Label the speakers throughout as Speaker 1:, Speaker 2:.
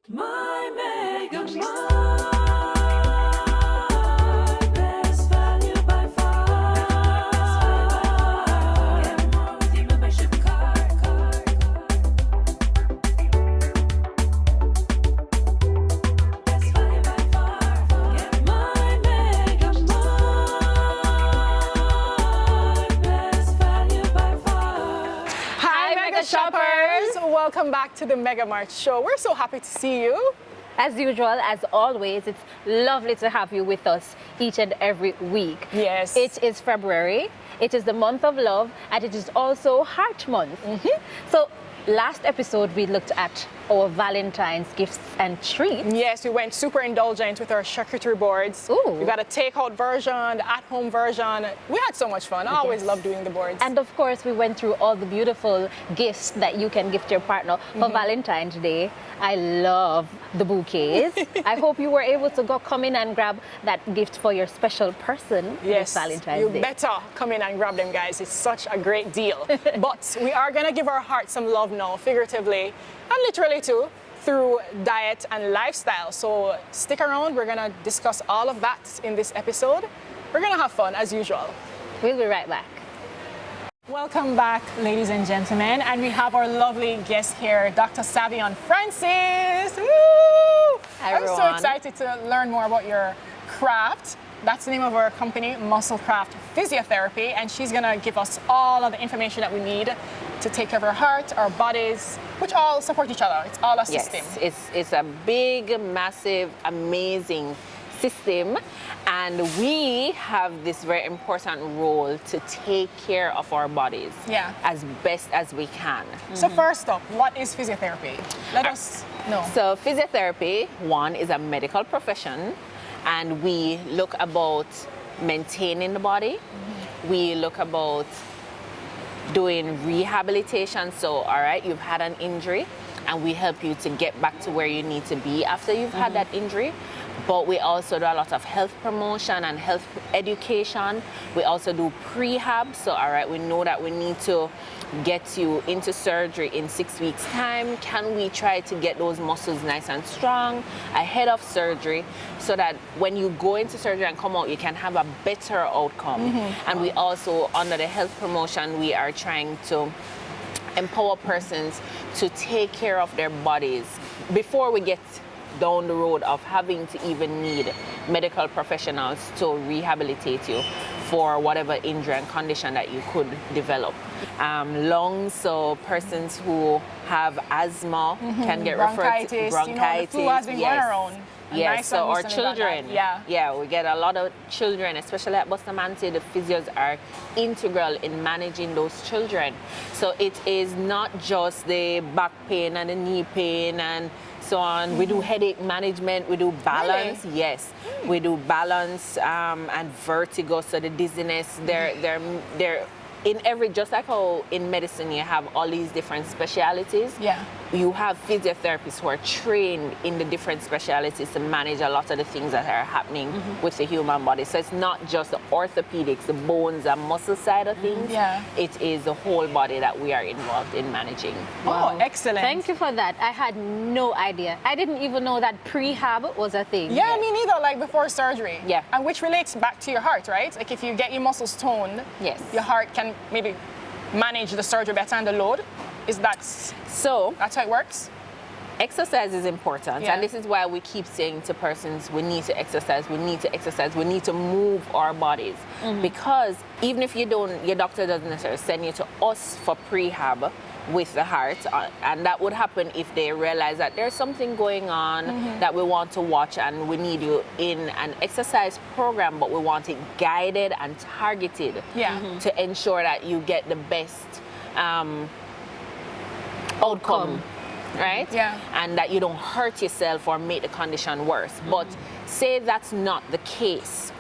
Speaker 1: My MegaMart, best value by far. Get more with your membership card. Best value by far. Get my MegaMart, best value by far.
Speaker 2: Hi, Mega Shoppers! Welcome back to the MegaMart show. We're so happy to see you.
Speaker 3: As usual, as always, it's lovely to have you with us each and every week.
Speaker 2: Yes.
Speaker 3: It is February, it is the month of love, and it is also Heart Month. So, last episode we looked at our Valentine's gifts and treats.
Speaker 2: Yes, we went super indulgent with our charcuterie boards.
Speaker 3: Ooh.
Speaker 2: We got a takeout version, the at-home version. We had so much fun. I always love doing the boards.
Speaker 3: And of course, we went through all the beautiful gifts that you can gift your partner for Valentine's Day. I love the bouquets. I hope you were able to come in and grab that gift for your special person
Speaker 2: Yes,
Speaker 3: this Valentine's
Speaker 2: you
Speaker 3: Day.
Speaker 2: better come in and grab them, guys. It's such a great deal. But we are gonna give our heart some love now, figuratively and literally too, through diet and lifestyle. So stick around. We're gonna discuss all of that in this episode. We're gonna have fun as usual.
Speaker 3: We'll be right back.
Speaker 2: Welcome back, ladies and gentlemen, and we have our lovely guest here, Dr. Savionne Francis. Woo!
Speaker 3: Hi,
Speaker 2: I'm so
Speaker 3: everyone.
Speaker 2: excited to learn more about your craft. That's the name of our company, Muscle Craft Physiotherapy, and she's gonna give us all of the information that we need to take care of our heart, our bodies, which all support each other. It's all a system.
Speaker 4: Yes, it's a big, massive, amazing system, and we have this very important role to take care of our bodies as best as we can.
Speaker 2: So first up, what is physiotherapy? Let us know.
Speaker 4: So physiotherapy, one, is a medical profession, and we look about maintaining the body. We look about doing rehabilitation. So, all right, you've had an injury, and we help you to get back to where you need to be after you've had that injury. But we also do a lot of health promotion and health education. We also do prehab. So, all right, we know that we need to get you into surgery in 6 weeks' time. Can we try to get those muscles nice and strong ahead of surgery so that when you go into surgery and come out, you can have a better outcome? And we also, under the health promotion, we are trying to empower persons to take care of their bodies before we get down the road of having to even need medical professionals to rehabilitate you for whatever injury and condition that you could develop. Lungs, so persons who have asthma can get referred to
Speaker 2: Bronchitis,
Speaker 4: bronchitis.
Speaker 2: you know, the flu has been going around. And
Speaker 4: Yes,
Speaker 2: nice
Speaker 4: so our
Speaker 2: understanding about
Speaker 4: children,
Speaker 2: that.
Speaker 4: yeah, we get a lot of children, especially at Bustamante. The physios are integral in managing those children. So it is not just the back pain and the knee pain and so on. We do headache management, we do balance,
Speaker 2: Really?
Speaker 4: yes. We do balance and vertigo, so the dizziness, they're in every, just like how in medicine you have all these different specialities, you have physiotherapists who are trained in the different specialities to manage a lot of the things that are happening with the human body. So it's not just the orthopedics, the bones and muscle side of things. It is the whole body that we are involved in managing.
Speaker 2: Oh, excellent.
Speaker 3: Thank you for that. I had no idea. I didn't even know that prehab was a thing.
Speaker 2: Yeah, me neither, like before surgery.
Speaker 4: Yeah.
Speaker 2: And which relates back to your heart, right? Like if you get your muscles toned,
Speaker 4: Yes.
Speaker 2: your heart can maybe manage the surgery better and the load. Is that,
Speaker 4: So
Speaker 2: that's how it works?
Speaker 4: exercise is important,
Speaker 2: Yeah.
Speaker 4: and this is why we keep saying to persons, we need to exercise, we need to exercise, we need to move our bodies. Because even if you don't, your doctor doesn't necessarily send you to us for prehab with the heart, and that would happen if they realize that there's something going on that we want to watch, and we need you in an exercise program, but we want it guided and targeted to ensure that you get the best outcome, right?
Speaker 2: Yeah.
Speaker 4: And that you don't hurt yourself or make the condition worse. But say that's not the case.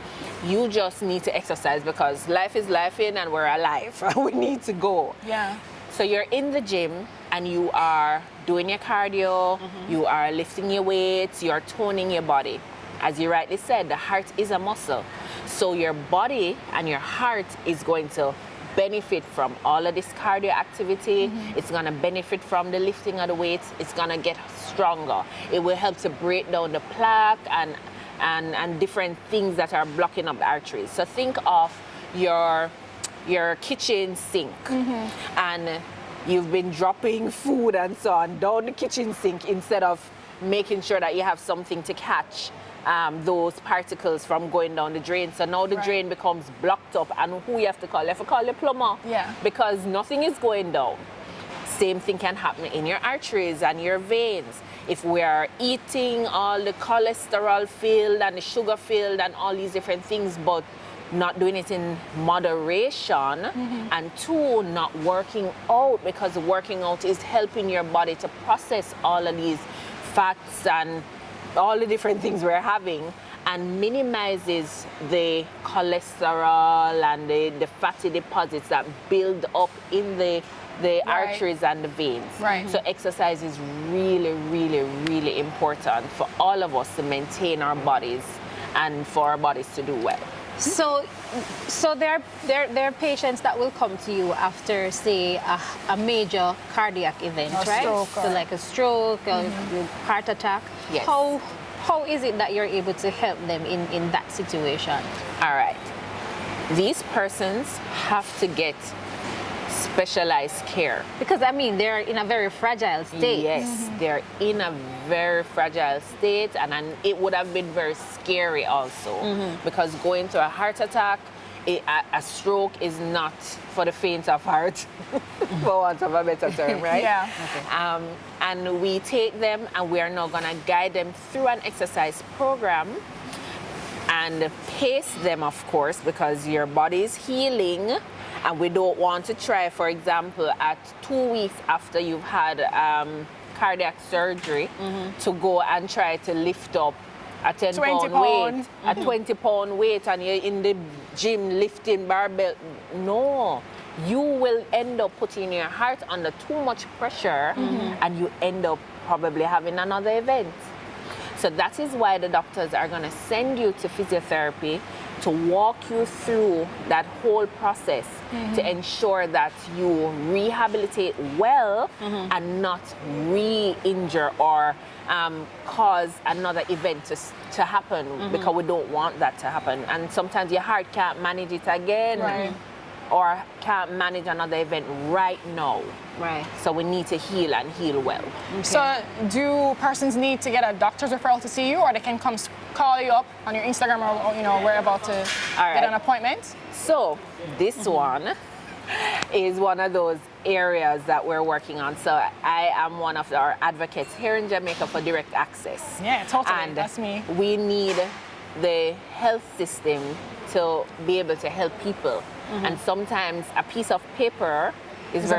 Speaker 4: You just need to exercise because life is life in and we're alive. We need to go.
Speaker 2: Yeah.
Speaker 4: So you're in the gym and you are doing your cardio, you are lifting your weights, you're toning your body. As you rightly said, the heart is a muscle. So your body and your heart is going to benefit from all of this cardio activity. It's gonna benefit from the lifting of the weights. It's gonna get stronger. It will help to break down the plaque and different things that are blocking up the arteries. So think of your kitchen sink, and you've been dropping food and so on down the kitchen sink instead of making sure that you have something to catch those particles from going down the drain. So now the drain becomes blocked up, and who you have to call? You have to call the plumber.
Speaker 2: Yeah.
Speaker 4: Because nothing is going down. Same thing can happen in your arteries and your veins. If we are eating all the cholesterol filled and the sugar filled and all these different things, but not doing it in moderation, and two, not working out, because working out is helping your body to process all of these fats and all the different things we're having, and minimizes the cholesterol and the fatty deposits that build up in the arteries and the veins.
Speaker 2: Right.
Speaker 4: So exercise is really, really, really important for all of us to maintain our bodies and for our bodies to do well.
Speaker 3: So there are patients that will come to you after, say, a major cardiac event,
Speaker 2: Or
Speaker 3: right?
Speaker 2: stroke
Speaker 3: So like a stroke, a heart attack.
Speaker 4: Yes.
Speaker 3: How is it that you're able to help them in that situation?
Speaker 4: All right. These persons have to get specialized care.
Speaker 3: Because I mean, they're in a very fragile state.
Speaker 4: Yes, they're in a very fragile state, and it would have been very scary also, because going through a heart attack, a stroke is not for the faint of heart, for want of a better term, right?
Speaker 2: Yeah.
Speaker 4: And we take them, and we are now going to guide them through an exercise program and pace them, of course, because your body is healing. And we don't want to try, for example, at 2 weeks after you've had cardiac surgery, to go and try to lift up a 10-pound weight, a 20-pound weight, and you're in the gym lifting barbell. No, you will end up putting your heart under too much pressure, and you end up probably having another event. So that is why the doctors are going to send you to physiotherapy to walk you through that whole process, to ensure that you rehabilitate well and not re-injure or cause another event to happen, because we don't want that to happen. And sometimes your heart can't manage it again, or can't manage another event right now.
Speaker 3: Right.
Speaker 4: So we need to heal and heal well.
Speaker 2: So do persons need to get a doctor's referral to see you, or they can come call you up on your Instagram or wherever to get an appointment?
Speaker 4: So this one is one of those areas that we're working on. So I am one of our advocates here in Jamaica for direct access.
Speaker 2: Yeah, totally.
Speaker 4: And
Speaker 2: that's me.
Speaker 4: we need the health system to be able to help people. And sometimes a piece of paper is the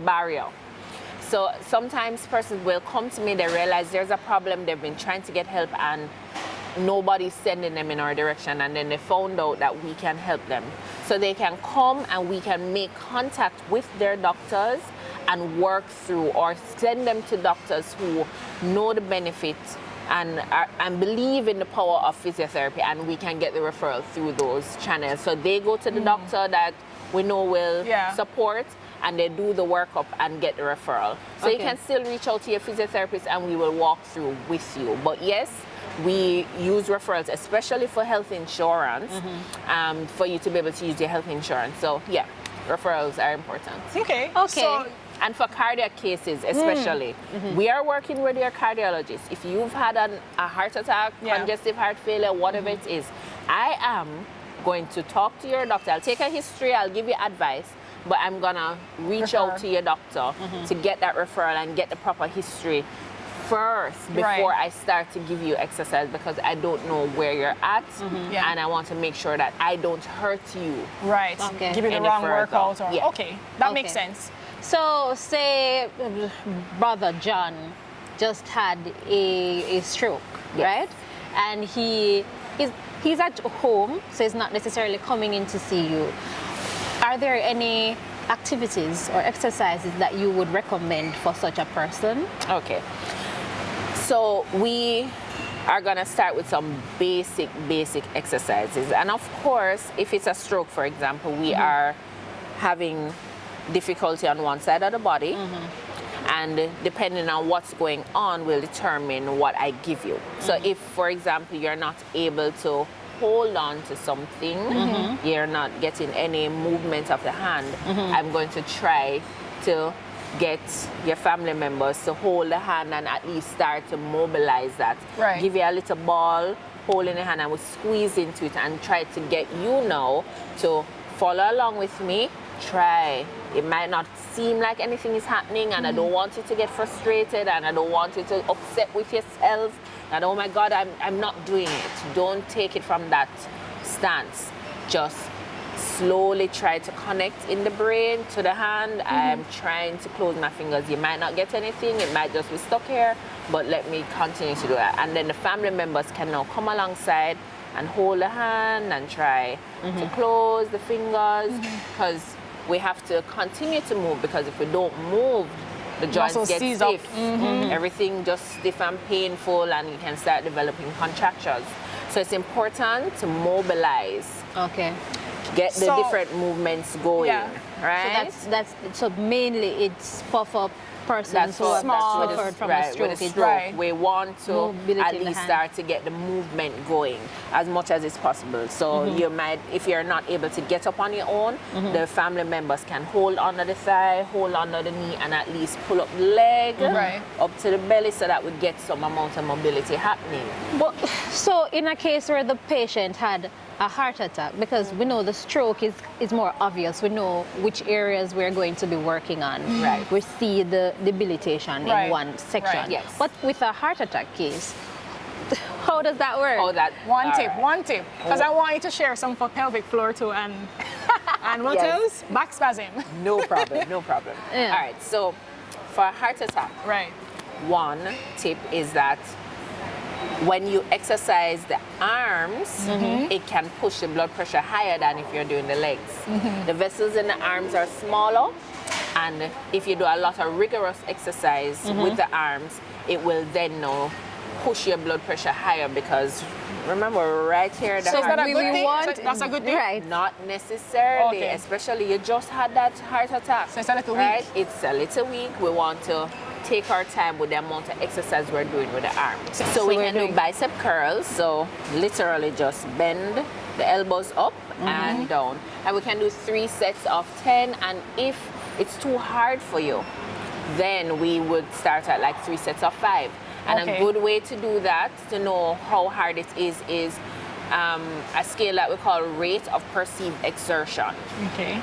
Speaker 4: barrier. So sometimes persons will come to me, they realize there's a problem, they've been trying to get help, and nobody's sending them in our direction, and then they found out that we can help them. So they can come and we can make contact with their doctors and work through, or send them to doctors who know the benefits and believe in the power of physiotherapy, and we can get the referral through those channels. So they go to the doctor that we know will support, and they do the workup and get the referral. So you can still reach out to your physiotherapist, and we will walk through with you. But yes, we use referrals, especially for health insurance, for you to be able to use your health insurance. So yeah, referrals are important.
Speaker 2: Okay.
Speaker 3: Okay.
Speaker 4: And for cardiac cases especially, we are working with your cardiologist. If you've had a heart attack, congestive heart failure, whatever it is, I am going to talk to your doctor. I'll take a history, I'll give you advice, but I'm gonna reach out to your doctor to get that referral and get the proper history first before I start to give you exercise, because I don't know where you're at, and I want to make sure that I don't hurt you.
Speaker 2: Right.
Speaker 3: Okay.
Speaker 2: Give you the
Speaker 4: Any
Speaker 2: wrong
Speaker 4: further.
Speaker 2: workout. Or,
Speaker 4: Yeah.
Speaker 2: Okay, that
Speaker 3: Okay.
Speaker 2: makes sense.
Speaker 3: So say Brother John just had a stroke, right? And he's at home, so he's not necessarily coming in to see you. Are there any activities or exercises that you would recommend for such a person?
Speaker 4: Okay. So we are gonna start with some basic exercises. And of course, if it's a stroke, for example, we are having difficulty on one side of the body. And depending on what's going on will determine what I give you. So if, for example, you're not able to hold on to something, you're not getting any movement of the hand, I'm going to try to get your family members to hold the hand and at least start to mobilize that.
Speaker 2: Right.
Speaker 4: Give you a little ball, hold in the hand, and we'll squeeze into it and try to get you now to follow along with me. Try. It might not seem like anything is happening, and I don't want you to get frustrated, and I don't want you to upset with yourself. And oh my God, I'm not doing it. Don't take it from that stance. Just slowly try to connect in the brain to the hand. I'm trying to close my fingers. You might not get anything. It might just be stuck here, but let me continue to do that. And then the family members can now come alongside and hold the hand and try to close the fingers, because we have to continue to move, because if we don't move, the joints
Speaker 2: Muscles
Speaker 4: get
Speaker 2: seize up.
Speaker 4: stiff. Everything just stiff and painful, and you can start developing contractures. So it's important to mobilize,
Speaker 3: Okay.
Speaker 4: get the
Speaker 2: So-
Speaker 4: different movements going,
Speaker 2: Yeah.
Speaker 4: right?
Speaker 3: So mainly it's puff-up persons
Speaker 4: That's
Speaker 3: who
Speaker 4: what,
Speaker 3: have
Speaker 2: small-
Speaker 4: that's what
Speaker 3: suffered
Speaker 4: it's,
Speaker 3: from
Speaker 4: right,
Speaker 3: a stroke.
Speaker 4: with a
Speaker 3: It's-
Speaker 4: stroke.
Speaker 2: Right.
Speaker 4: We want to
Speaker 3: Mobility
Speaker 4: at
Speaker 3: in the
Speaker 4: least
Speaker 3: hand.
Speaker 4: start to get the movement going as much as it's possible. So you might, if you're not able to get up on your own, the family members can hold under the thigh, hold under the knee, and at least pull up the leg
Speaker 2: Right.
Speaker 4: up to the belly, so that we get some amount of mobility happening.
Speaker 3: But, so in a case where the patient had a heart attack, because we know the stroke is more obvious, we know which areas we're going to be working on.
Speaker 4: Right.
Speaker 3: We see the debilitation
Speaker 2: Right.
Speaker 3: in one section.
Speaker 2: Right.
Speaker 4: Yes.
Speaker 3: But with a heart attack case, how does that work?
Speaker 4: Oh, that
Speaker 2: One
Speaker 4: all
Speaker 2: tip,
Speaker 4: right.
Speaker 2: one tip. Because I want you to share some for pelvic floor too, and what
Speaker 4: Yes.
Speaker 2: else? Back spasm.
Speaker 4: No problem, no problem.
Speaker 3: Yeah.
Speaker 4: All right, so for a heart attack,
Speaker 2: Right.
Speaker 4: one tip is that when you exercise the arms, it can push the blood pressure higher than if you're doing the legs. The vessels in the arms are smaller, and if you do a lot of rigorous exercise with the arms, it will then now push your blood pressure higher, because remember, right here, the
Speaker 2: So is
Speaker 4: heart,
Speaker 2: that a
Speaker 3: we
Speaker 2: good thing?
Speaker 3: want-
Speaker 2: So that's a good thing?
Speaker 3: Right.
Speaker 4: not necessarily,
Speaker 2: Okay.
Speaker 4: especially you just had that heart attack.
Speaker 2: So it's a little
Speaker 4: right?
Speaker 2: weak.
Speaker 4: It's a little weak. We want to take our time with the amount of exercise we're doing with the arms. So we
Speaker 3: we're
Speaker 4: can do
Speaker 3: doing-
Speaker 4: bicep curls. So literally just bend the elbows up and down. And we can do 3 sets of 10. And if it's too hard for you, then we would start at like 3 sets of 5. And
Speaker 2: Okay.
Speaker 4: a good way to do that, to know how hard it is a scale that we call rate of perceived exertion.
Speaker 2: Okay.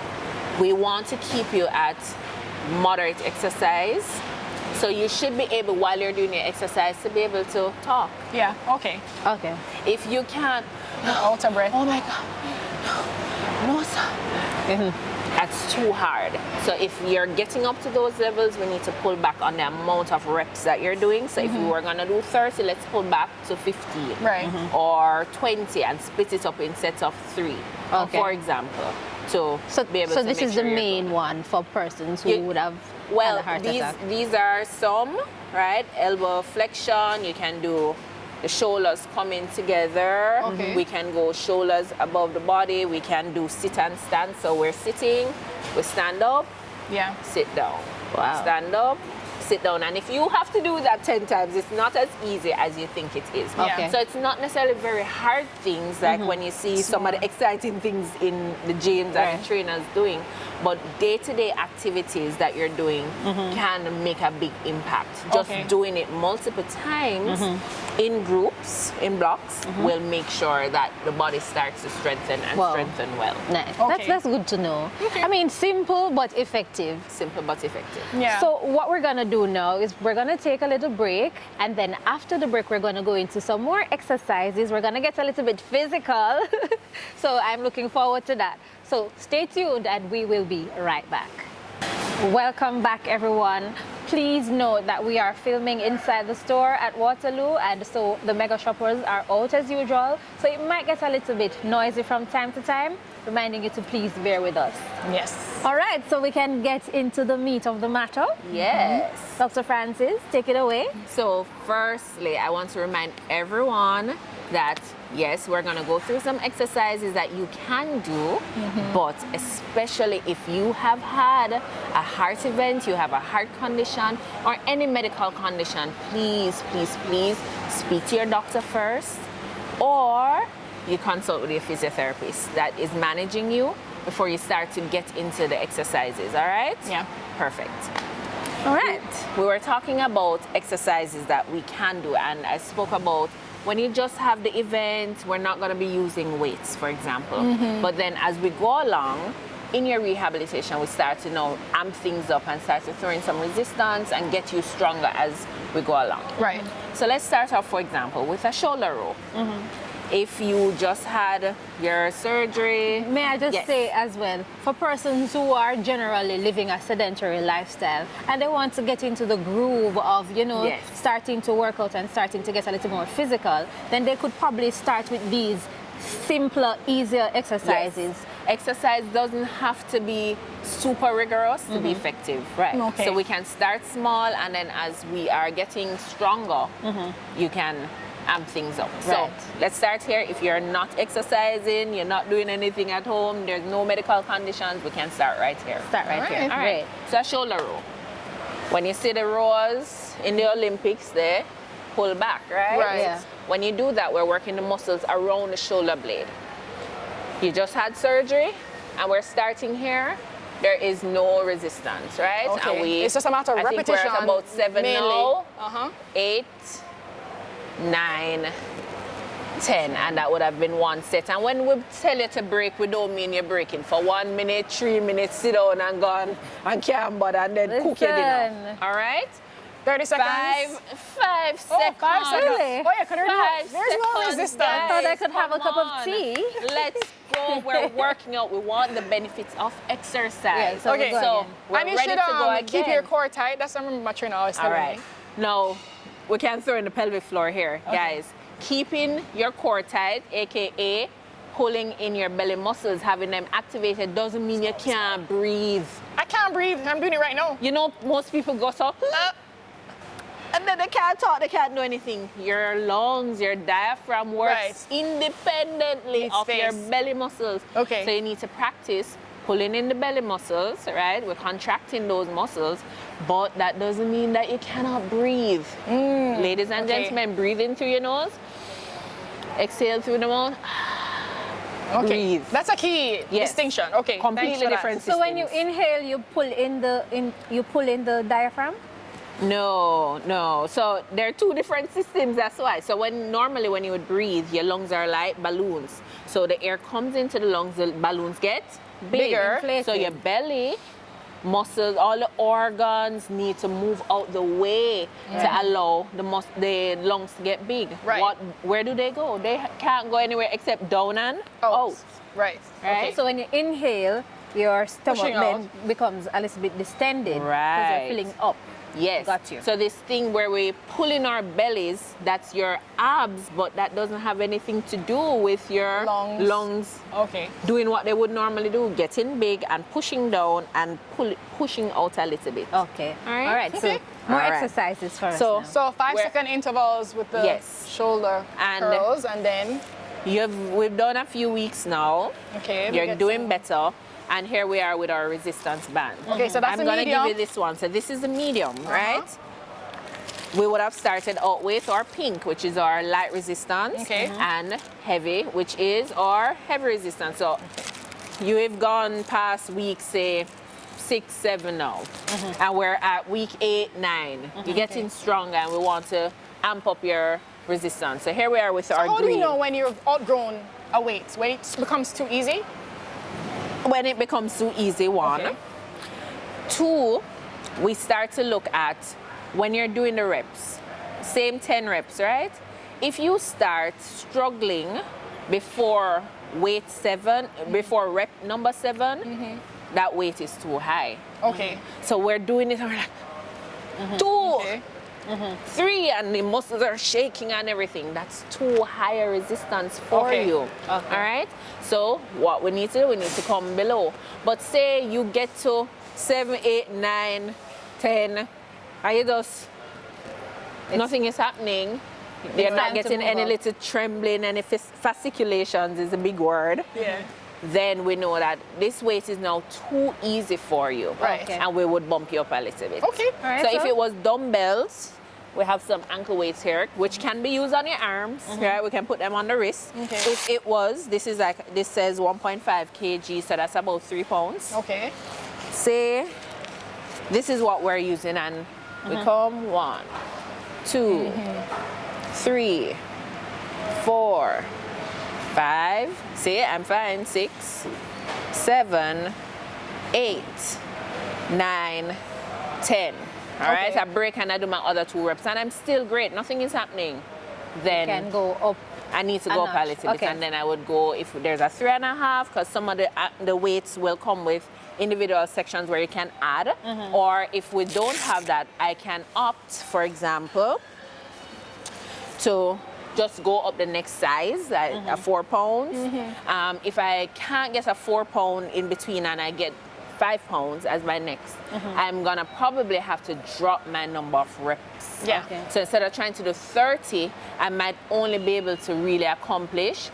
Speaker 4: We want to keep you at moderate exercise. So you should be able, while you're doing your exercise, to be able to talk.
Speaker 2: Yeah, okay.
Speaker 3: Okay.
Speaker 4: If you can't,
Speaker 2: Out of breath.
Speaker 4: oh my God, no, sir. That's too hard. So if you're getting up to those levels, we need to pull back on the amount of reps that you're doing. So if we were gonna do 30, let's pull back to 15.
Speaker 2: Right.
Speaker 4: Or 20 and split it up in sets of 3,
Speaker 3: Okay.
Speaker 4: for example, to
Speaker 3: So,
Speaker 4: be able
Speaker 3: so
Speaker 4: to
Speaker 3: this
Speaker 4: make
Speaker 3: is
Speaker 4: sure
Speaker 3: the
Speaker 4: you're
Speaker 3: main one for persons who
Speaker 4: You-
Speaker 3: would have
Speaker 4: Well,
Speaker 3: had a heart
Speaker 4: these
Speaker 3: attack.
Speaker 4: these are some, right? Elbow flexion. You can do the shoulders coming together.
Speaker 2: Okay.
Speaker 4: We can go shoulders above the body. We can do sit and stand. So we're sitting, we stand up,
Speaker 2: Yeah.
Speaker 4: sit down.
Speaker 3: Wow.
Speaker 4: Stand up, sit down. And if you have to do that 10 times, it's not as easy as you think it is.
Speaker 2: Okay.
Speaker 4: So it's not necessarily very hard things like when you see some of the exciting things in the gyms
Speaker 3: Right.
Speaker 4: and trainers doing, but day-to-day activities that you're doing can make a big impact. Just
Speaker 2: Okay.
Speaker 4: doing it multiple times in groups, in blocks, will make sure that the body starts to strengthen and
Speaker 3: Wow.
Speaker 4: strengthen well.
Speaker 3: Nice.
Speaker 2: Okay.
Speaker 3: That's good to know.
Speaker 2: Okay.
Speaker 3: I mean, simple but effective.
Speaker 4: Simple but effective.
Speaker 2: Yeah.
Speaker 3: So what we're gonna do now is we're gonna take a little break, and then after the break we're gonna go into some more exercises. We're gonna get a little bit physical. So I'm looking forward to that. So stay tuned and we will be right back. Welcome back, everyone. Please note that we are filming inside the store at Waterloo, and so the mega shoppers are out as usual. So it might get a little bit noisy from time to time, reminding you to please bear with us.
Speaker 2: Yes.
Speaker 3: All right, so we can get into the meat of the matter.
Speaker 4: Yes.
Speaker 3: Dr. Francis, take it away.
Speaker 4: So firstly, I want to remind everyone that yes, we're going to go through some exercises that you can do, but especially if you have had a heart event, you have a heart condition or any medical condition, please, please, please speak to your doctor first, or you consult with your physiotherapist that is managing you before you start to get into the exercises, all right?
Speaker 2: Yeah.
Speaker 4: Perfect. All right. We were talking about exercises that we can do, and I spoke about when you just have the event, we're not going to be using weights, for example. But then as we go along in your rehabilitation, we start to now amp things up and start to throw in some resistance and get you stronger as we go along.
Speaker 2: Right.
Speaker 4: So let's start off, for example, with a shoulder row. If you just had your surgery.
Speaker 3: May I just
Speaker 4: Yes.
Speaker 3: say as well, for persons who are generally living a sedentary lifestyle and they want to get into the groove of, you know,
Speaker 4: Yes.
Speaker 3: starting to work out and starting to get a little more physical, then they could probably start with these simpler, easier exercises.
Speaker 4: Yes. Exercise doesn't have to be super rigorous to be effective.
Speaker 3: Right.
Speaker 2: Okay.
Speaker 4: So we can start small, and then as we are getting stronger, you can amp things up. So
Speaker 3: Right.
Speaker 4: let's start here. If you're not exercising, you're not doing anything at home, there's no medical conditions, we can start right here.
Speaker 3: Start right here.
Speaker 4: All right. So a shoulder row. When you see the rows in the Olympics there, pull back, right?
Speaker 2: Right.
Speaker 3: Yeah.
Speaker 4: When you do that, we're working the muscles around the shoulder blade. You just had surgery, and we're starting here. There is no resistance, right?
Speaker 2: Okay.
Speaker 4: And we,
Speaker 2: It's just a matter of
Speaker 4: I think
Speaker 2: repetition.
Speaker 4: we're at about 7
Speaker 2: mainly.
Speaker 4: now.
Speaker 2: Uh-huh.
Speaker 4: 8, 9, 10, and that would have been one set. And when we tell you to break, we don't mean you're breaking for 1 minute, 3 minutes, sit down and gone and camber and then cook your dinner.
Speaker 3: Listen.
Speaker 4: All right?
Speaker 2: 30 seconds.
Speaker 4: Five
Speaker 2: Oh,
Speaker 4: seconds.
Speaker 2: 5 seconds.
Speaker 3: Really?
Speaker 2: Oh, yeah, 'cause there's
Speaker 4: Five
Speaker 2: no
Speaker 4: seconds,
Speaker 2: resistance.
Speaker 4: guys.
Speaker 3: Thought I could have a
Speaker 4: Come
Speaker 3: cup of
Speaker 4: on.
Speaker 3: tea.
Speaker 4: Let's go. We're working out. We want the benefits of exercise.
Speaker 3: Yeah, so
Speaker 2: Okay.
Speaker 3: we'll go
Speaker 4: So
Speaker 3: again.
Speaker 4: we're
Speaker 2: And you
Speaker 4: ready
Speaker 2: should
Speaker 4: to go again.
Speaker 2: keep your core tight. That's something my trainer always
Speaker 4: All
Speaker 2: telling
Speaker 4: right.
Speaker 2: me.
Speaker 4: Now, we can throw in the pelvic floor here, guys. Keeping your core tight, aka pulling in your belly muscles, having them activated, doesn't mean you can't breathe.
Speaker 2: I can't breathe. I'm doing it right now.
Speaker 4: You know, most people go so, and then they can't talk, they can't do anything. Your lungs, your diaphragm works independently
Speaker 2: Needs
Speaker 4: of your
Speaker 2: space.
Speaker 4: belly muscles.
Speaker 2: Okay.
Speaker 4: So you need to practice pulling in the belly muscles, right? We're contracting those muscles, but that doesn't mean that you cannot breathe. Ladies and
Speaker 2: okay.
Speaker 4: gentlemen, breathe in through your nose, exhale through the mouth.
Speaker 2: Okay.
Speaker 4: Breathe.
Speaker 2: That's a key
Speaker 4: Yes.
Speaker 2: distinction. Okay.
Speaker 4: Completely
Speaker 2: thanks for that.
Speaker 4: different
Speaker 3: So when you
Speaker 4: systems.
Speaker 3: inhale, you pull in the diaphragm?
Speaker 4: No. So there are two different systems, that's why. So normally when you would breathe, your lungs are like balloons. So the air comes into the lungs, the balloons get
Speaker 2: Bigger.
Speaker 3: Inflated.
Speaker 4: So your belly, muscles, all the organs need to move out the way to allow the lungs to get big.
Speaker 2: Right.
Speaker 4: Where do they go? They can't go anywhere except down and out.
Speaker 2: Right.
Speaker 4: Right?
Speaker 3: So when you inhale, your stomach
Speaker 2: Pushing
Speaker 3: then becomes a little bit distended because
Speaker 4: Right.
Speaker 3: you're filling up.
Speaker 4: Yes.
Speaker 3: Got you.
Speaker 4: So this thing where we pull in our bellies, that's your abs, but that doesn't have anything to do with your
Speaker 2: Lungs. Okay.
Speaker 4: doing what they would normally do, getting big and pushing down and pushing out a little bit.
Speaker 3: Okay.
Speaker 4: All right.
Speaker 3: All right.
Speaker 2: Okay.
Speaker 3: So more
Speaker 4: All right.
Speaker 3: exercises for us
Speaker 4: So-
Speaker 3: now.
Speaker 2: So 5
Speaker 4: Where-
Speaker 2: second intervals with the
Speaker 4: Yes.
Speaker 2: shoulder
Speaker 4: And-
Speaker 2: curls, and then
Speaker 4: We've done a few weeks now.
Speaker 2: okay. we
Speaker 4: You're
Speaker 2: get
Speaker 4: doing
Speaker 2: some-
Speaker 4: better. And here we are with our resistance band.
Speaker 2: Okay, so that's
Speaker 4: I'm
Speaker 2: a
Speaker 4: gonna
Speaker 2: medium.
Speaker 4: give you this one. So this is a medium, right? We would have started out with our pink, which is our light resistance,
Speaker 2: Okay.
Speaker 4: and heavy, which is our heavy resistance. So you have gone past week, say, 6, 7 now, and we're at week 8, 9. You're getting stronger, and we want to amp up your resistance. So here we are with our
Speaker 2: How do
Speaker 4: green.
Speaker 2: you know when you've outgrown a weight? When it becomes too easy?
Speaker 4: When it becomes too easy, one.
Speaker 2: Okay.
Speaker 4: 2, we start to look at when you're doing the reps, same 10 reps, right? If you start struggling before weight 7, before rep number 7, that weight is too high.
Speaker 2: Okay.
Speaker 4: So we're doing it, and we're like, 2,
Speaker 2: Okay.
Speaker 4: 3, and the muscles are shaking and everything. That's too high a resistance for
Speaker 2: Okay.
Speaker 4: you. All right? So what we need to do, we need to come below. But say you get to 7, 8, 9, 10, and you just, nothing is happening, They're
Speaker 3: It's
Speaker 4: not
Speaker 3: time to
Speaker 4: getting
Speaker 3: move
Speaker 4: any
Speaker 3: up.
Speaker 4: little trembling, any fasciculations is a big word.
Speaker 2: Yeah.
Speaker 4: Then we know that this weight is now too easy for you.
Speaker 2: Right.
Speaker 3: Okay.
Speaker 4: And we would bump you up a little bit.
Speaker 2: Okay.
Speaker 3: All right,
Speaker 4: So if
Speaker 3: so-
Speaker 4: it was dumbbells, we have some ankle weights here, which can be used on your arms, right? We can put them on the wrist.
Speaker 2: Okay.
Speaker 4: If it was, this says 1.5 kg, so that's about 3 pounds.
Speaker 2: Okay.
Speaker 4: Say, this is what we're using, and we come 1, 2, 3, 4, 5, see, I'm fine, 6, 7, 8, 9, 10. All right,
Speaker 2: Okay.
Speaker 4: I break and I do my other 2 reps, and I'm still great, nothing is happening. Then
Speaker 3: Can go up.
Speaker 4: I need to
Speaker 3: a
Speaker 4: go up a
Speaker 3: notch.
Speaker 4: little bit,
Speaker 3: Okay.
Speaker 4: and then I would go if there's a 3.5, because some of the weights will come with individual sections where you can add, or if we don't have that, I can opt, for example, to just go up the next size, a 4 pounds. If I can't get a 4 pound in between and I get 5 pounds as my next, I'm gonna probably have to drop my number of reps.
Speaker 2: Yeah.
Speaker 3: Okay.
Speaker 4: So instead of trying to do 30, I might only be able to really accomplish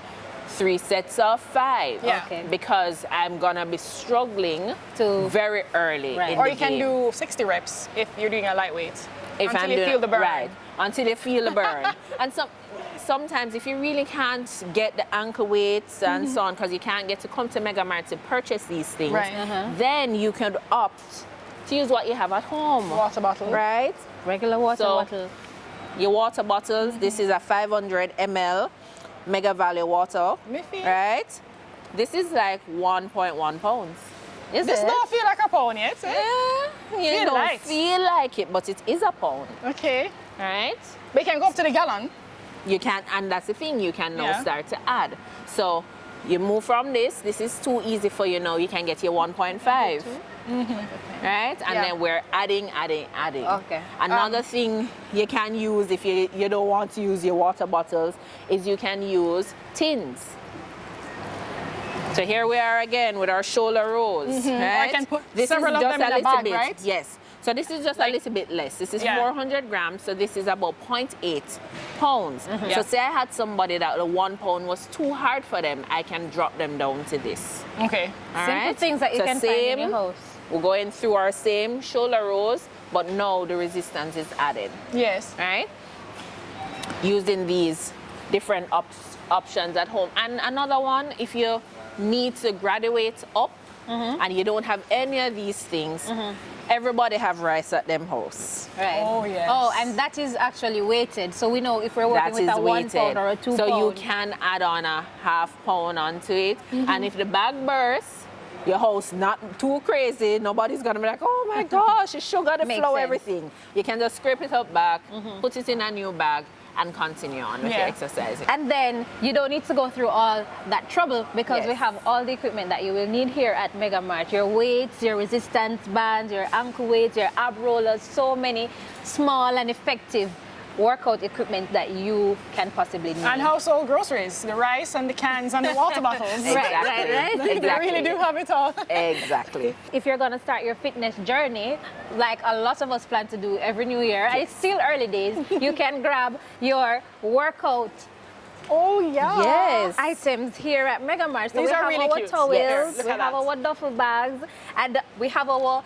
Speaker 4: 3 sets of 5.
Speaker 2: Yeah.
Speaker 3: Okay.
Speaker 4: Because I'm gonna be struggling
Speaker 3: To-
Speaker 4: very early
Speaker 3: Right.
Speaker 4: in
Speaker 2: Or
Speaker 4: the
Speaker 2: you can
Speaker 4: game.
Speaker 2: do 60 reps if you're doing a lightweight.
Speaker 4: If
Speaker 2: until
Speaker 4: I'm
Speaker 2: you
Speaker 4: doing
Speaker 2: feel the burn.
Speaker 4: Right, until you feel the burn. And sometimes if you really can't get the ankle weights and so on, because you can't get to come to MegaMart to purchase these things,
Speaker 2: Right.
Speaker 4: then you can opt to use what you have at home.
Speaker 2: Water bottle.
Speaker 4: Right?
Speaker 3: Regular water
Speaker 4: So-
Speaker 3: bottle.
Speaker 4: Your water bottles, this is a 500 ml Mega Valley water.
Speaker 2: Miffy.
Speaker 4: Right? This is like 1.1 pounds.
Speaker 3: Is
Speaker 2: This
Speaker 3: it?
Speaker 2: don't feel like a pound yet. Eh?
Speaker 4: Yeah, you
Speaker 2: Feel
Speaker 4: don't
Speaker 2: light.
Speaker 4: feel like it, but it is a pound.
Speaker 2: Okay.
Speaker 4: Right?
Speaker 2: But you can go up to the gallon.
Speaker 4: You can, and that's the thing, you can now
Speaker 2: Yeah.
Speaker 4: start to add. So you move from this is too easy for you now, you can get your 1.5. Right? And
Speaker 2: Yeah.
Speaker 4: then we're adding.
Speaker 3: Okay.
Speaker 4: Another thing you can use if you don't want to use your water bottles is you can use tins. So here we are again with our shoulder rolls.
Speaker 2: Or
Speaker 4: Right?
Speaker 2: you can put
Speaker 4: This
Speaker 2: several
Speaker 4: is
Speaker 2: of
Speaker 4: just
Speaker 2: them in a
Speaker 4: little
Speaker 2: bag,
Speaker 4: bit.
Speaker 2: right?
Speaker 4: Yes. So this is just a little bit less. This is
Speaker 2: Yeah.
Speaker 4: 400 grams, so this is about 0.8 pounds. So
Speaker 2: Yeah.
Speaker 4: say I had somebody that the 1 pound was too hard for them, I can drop them down to this.
Speaker 2: Okay.
Speaker 4: All
Speaker 3: Simple
Speaker 4: right?
Speaker 3: things that you
Speaker 4: So
Speaker 3: can find in your
Speaker 4: same,
Speaker 3: house.
Speaker 4: We're going through our same shoulder rolls, but now the resistance is added.
Speaker 2: Yes.
Speaker 4: Right? Using these different options at home. And another one, if you need to graduate up and you don't have any of these things, everybody have rice at them house.
Speaker 3: Right.
Speaker 2: Oh, yes.
Speaker 3: Oh, and that is actually weighted. So we know if we're working
Speaker 4: That
Speaker 3: with
Speaker 4: is
Speaker 3: a 1
Speaker 4: weighted.
Speaker 3: pound or a 2
Speaker 4: so
Speaker 3: pound.
Speaker 4: you can add on a half pound onto it. And if the bag bursts, your house not too crazy, nobody's gonna be like, oh my gosh, it's sugar to
Speaker 3: Makes
Speaker 4: flow
Speaker 3: sense.
Speaker 4: everything. You can just scrape it up back, put it in a new bag, and continue on with your
Speaker 2: Yeah.
Speaker 4: exercising.
Speaker 3: And then you don't need to go through all that trouble because we
Speaker 4: Yes.
Speaker 3: have all the equipment that you will need here at MegaMart. Your weights, your resistance bands, your ankle weights, your ab rollers, so many small and effective workout equipment that you can possibly need.
Speaker 2: And household groceries, the rice and the cans and the water bottles.
Speaker 4: Exactly.
Speaker 3: right.
Speaker 2: They really do have it all.
Speaker 4: Exactly.
Speaker 3: If you're going to start your fitness journey, like a lot of us plan to do every new year, and it's still early days, you can grab your workout
Speaker 2: Oh, yeah.
Speaker 4: Yes.
Speaker 3: items here at MegaMart. So
Speaker 2: These
Speaker 3: we
Speaker 2: are
Speaker 3: have
Speaker 2: really
Speaker 3: our
Speaker 2: cute.
Speaker 3: towels,
Speaker 2: Yes. Look
Speaker 3: we
Speaker 2: at
Speaker 3: have
Speaker 2: that.
Speaker 3: our duffel bags, and we have our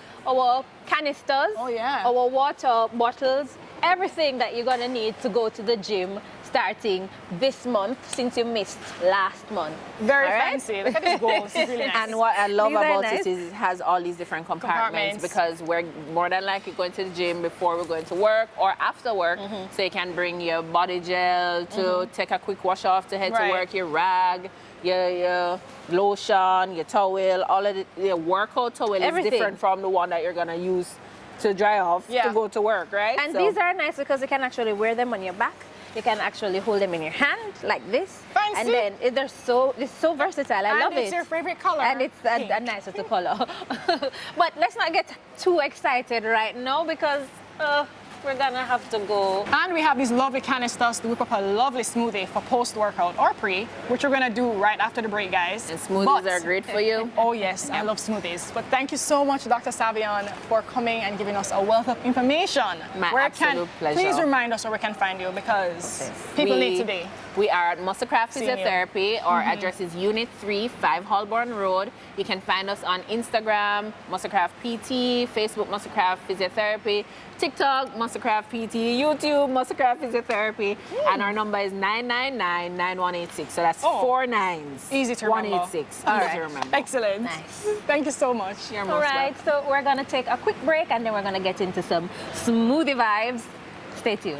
Speaker 3: canisters,
Speaker 2: Oh, yeah.
Speaker 3: our water bottles, everything that you're gonna need to go to the gym starting this month since you missed last month.
Speaker 2: Very
Speaker 3: All right?
Speaker 2: fancy. Look at these bowls. It's really nice.
Speaker 4: And what I love
Speaker 3: These are
Speaker 4: about
Speaker 3: nice.
Speaker 4: it is it has all these different compartments,
Speaker 2: Compartments.
Speaker 4: because we're more than likely going to the gym before we're going to work or after work. So you can bring your body gel to take a quick wash off to head
Speaker 2: Right.
Speaker 4: to work, your rag, your lotion, your towel, all of your workout towel
Speaker 3: Everything.
Speaker 4: is different from the one that you're gonna use to dry off
Speaker 2: Yeah.
Speaker 4: to go to work, right?
Speaker 3: And
Speaker 4: So-
Speaker 3: these are nice because you can actually wear them on your back. You can actually hold them in your hand like this.
Speaker 2: Fancy.
Speaker 3: And then it's so versatile. I
Speaker 2: and
Speaker 3: love
Speaker 2: it's
Speaker 3: it.
Speaker 2: your favorite color.
Speaker 3: And it's a
Speaker 2: Pink.
Speaker 3: nice little color. But let's not get too excited right now because we're gonna have to go.
Speaker 2: And we have these lovely canisters to whip up a lovely smoothie for post-workout or pre, which we're gonna do right after the break, guys.
Speaker 4: And smoothies
Speaker 2: But-
Speaker 4: are great for you.
Speaker 2: Oh yes, I love smoothies. But thank you so much, Dr. Savionne, for coming and giving us a wealth of information.
Speaker 4: My
Speaker 2: Where
Speaker 4: absolute pleasure.
Speaker 2: Please remind us where we can find you because people need today.
Speaker 4: We are at Musclecraft
Speaker 2: Seeing you.
Speaker 4: Physiotherapy. Our address is Unit 3, 5 Holborn Road. You can find us on Instagram, Musclecraft PT, Facebook, Musclecraft Physiotherapy, TikTok, Musclecraft PT, YouTube, Musclecraft Physiotherapy, and our number is 999-9186. So that's
Speaker 2: Oh.
Speaker 4: 4 nines.
Speaker 2: Easy to remember.
Speaker 4: 186.
Speaker 3: All
Speaker 4: Easy
Speaker 3: right.
Speaker 4: to remember.
Speaker 2: Excellent.
Speaker 3: Nice.
Speaker 2: Thank you so much.
Speaker 4: You're
Speaker 3: All
Speaker 4: most
Speaker 3: right, so we're gonna take a quick break and then we're gonna get into some smoothie vibes. Stay tuned.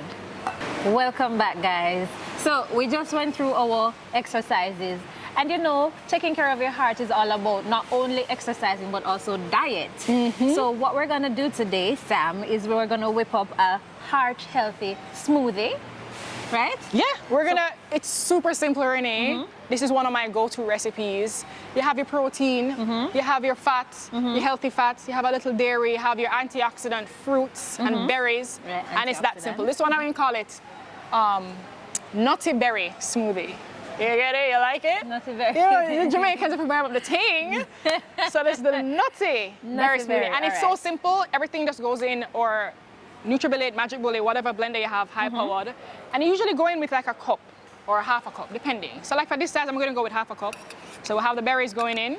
Speaker 3: Welcome back, guys. So we just went through our exercises, and you know, taking care of your heart is all about not only exercising but also diet. So what we're gonna do today, Sam, is we're gonna whip up a heart-healthy smoothie, right?
Speaker 2: Yeah, it's super simple, Renee. This is one of my go-to recipes. You have your protein, you have your fats, your healthy fats, you have a little dairy, you have your antioxidant fruits and berries,
Speaker 3: Right,
Speaker 2: and it's that
Speaker 3: antioxidant.
Speaker 2: simple. This one I can call it nutty berry smoothie. You get it? You like it?
Speaker 3: Nutty berry.
Speaker 2: You know, the Jamaicans are familiar with the ting. So there's the nutty berry smoothie.
Speaker 3: berry,
Speaker 2: And it's so
Speaker 3: alright.
Speaker 2: simple. Everything just goes in, or NutriBullet, Magic Bullet, whatever blender you have, high powered. And you usually go in with like a cup or half a cup, depending. So like for this size, I'm going to go with half a cup. So we'll have the berries going in.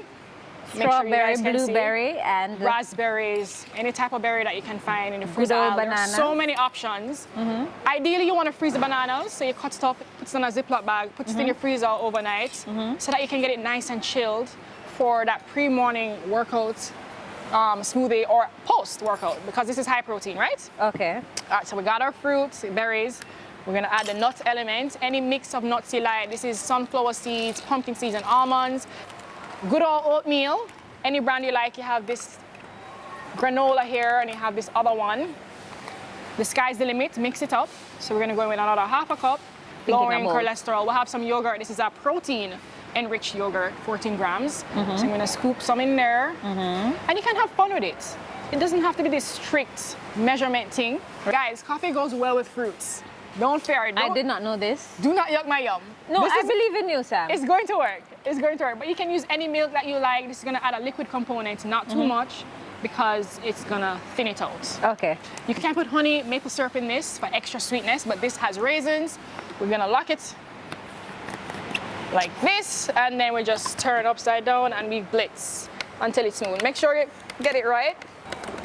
Speaker 2: Make sure you
Speaker 3: Strawberry,
Speaker 2: guys can see.
Speaker 3: blueberry, and
Speaker 2: Raspberries, any type of berry that you can find in the
Speaker 3: Good
Speaker 2: freezer
Speaker 3: old
Speaker 2: aisle. There are
Speaker 3: banana.
Speaker 2: so many options. Ideally, you want to freeze the bananas, so you cut it up, put it in a Ziploc bag, put it in your freezer overnight, so that you can get it nice and chilled for that pre-morning workout smoothie or post-workout, because this is high protein, right?
Speaker 3: okay.
Speaker 2: All right, so we got our fruits, berries. We're gonna add the nut element, any mix of nuts you like. This is sunflower seeds, pumpkin seeds, and almonds. Good old oatmeal, any brand you like. You have this granola here, and you have this other one. The sky's the limit, mix it up. So we're gonna go in with another half a cup, lowering
Speaker 3: about-
Speaker 2: cholesterol. We'll have some yogurt. This is a protein-enriched yogurt, 14 grams. So I'm gonna scoop some in there. And you can have fun with it. It doesn't have to be this strict measurement thing. Guys, coffee goes well with fruits. Don't fear it.
Speaker 3: I
Speaker 2: Don't-
Speaker 3: did not know this.
Speaker 2: Do not yuck my yum.
Speaker 3: No,
Speaker 2: This
Speaker 3: I
Speaker 2: is-
Speaker 3: believe in you, Sam.
Speaker 2: It's going to work. It's going to work. But you can use any milk that you like. This is gonna add a liquid component, not too much, because it's gonna thin it out.
Speaker 3: Okay.
Speaker 2: You can put honey, maple syrup in this for extra sweetness, but this has raisins. We're gonna lock it like this, and then we just turn it upside down and we blitz until it's smooth. Make sure you get it right.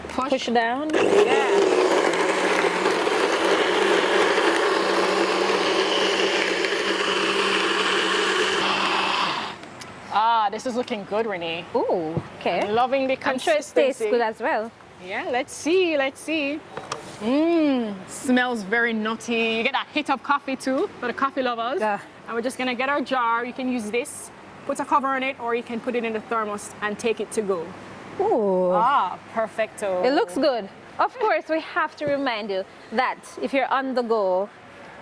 Speaker 3: Push down.
Speaker 2: Yeah. Ah, this is looking good, Renee.
Speaker 3: Ooh, okay.
Speaker 2: Loving the
Speaker 3: I'm sure it
Speaker 2: consistency.
Speaker 3: tastes good as well.
Speaker 2: Yeah, let's see, let's see. Mmm, smells very nutty. You get that hit of coffee too, for the coffee lovers.
Speaker 3: Yeah.
Speaker 2: And we're just gonna get our jar. You can use this, put a cover on it, or you can put it in the thermos and take it to go.
Speaker 3: Ooh.
Speaker 2: Ah, perfecto.
Speaker 3: It looks good. Of course, we have to remind you that if you're on the go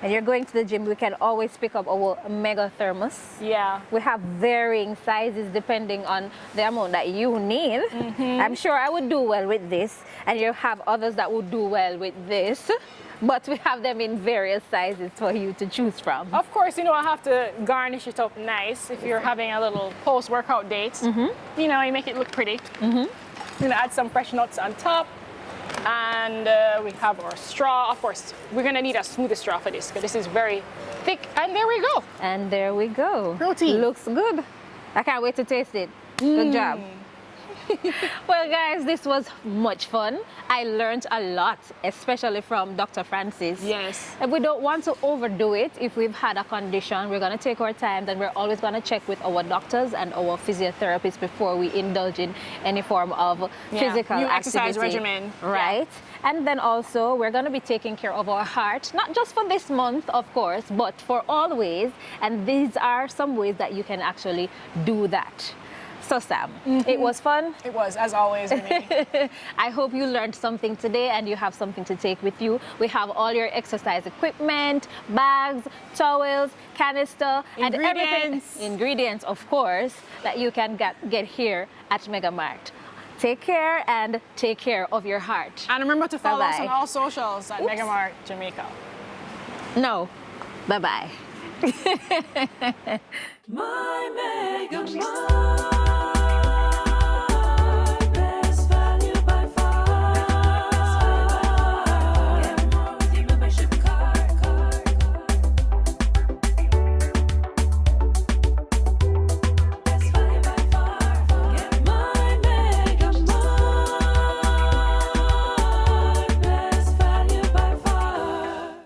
Speaker 3: and you're going to the gym, we can always pick up our mega thermos.
Speaker 2: Yeah.
Speaker 3: We have varying sizes depending on the amount that you need. I'm sure I would do well with this, and you have others that would do well with this. But we have them in various sizes for you to choose from.
Speaker 2: Of course, you know, I have to garnish it up nice if you're having a little post-workout date. You know, you make it look pretty. We're gonna add some fresh nuts on top. And we have our straw. Of course, we're gonna need a smoothie straw for this, because this is very thick. And there we go.
Speaker 3: And there we go.
Speaker 2: Protein.
Speaker 3: Looks good. I can't wait to taste it. Good job. Well, guys, this was much fun. I learned a lot, especially from Dr. Francis.
Speaker 2: Yes.
Speaker 3: And we don't want to overdo it. If we've had a condition, we're going to take our time. Then we're always going to check with our doctors and our physiotherapists before we indulge in any form of physical
Speaker 2: new
Speaker 3: activity.
Speaker 2: exercise regimen.
Speaker 3: Right. And then also, we're going to be taking care of our heart, not just for this month, of course, but for always. And these are some ways that you can actually do that. So, Sam, it was fun.
Speaker 2: It was, as always, Renee.
Speaker 3: I hope you learned something today and you have something to take with you. We have all your exercise equipment, bags, towels, canister, and everything.
Speaker 2: Ingredients.
Speaker 3: Ingredients, of course, that you can get here at MegaMart. Take care and take care of your heart.
Speaker 2: And remember to follow us on
Speaker 3: Bye-bye.
Speaker 2: all socials at MegaMart Jamaica.
Speaker 3: No. Bye-bye.
Speaker 1: My Mega Mart.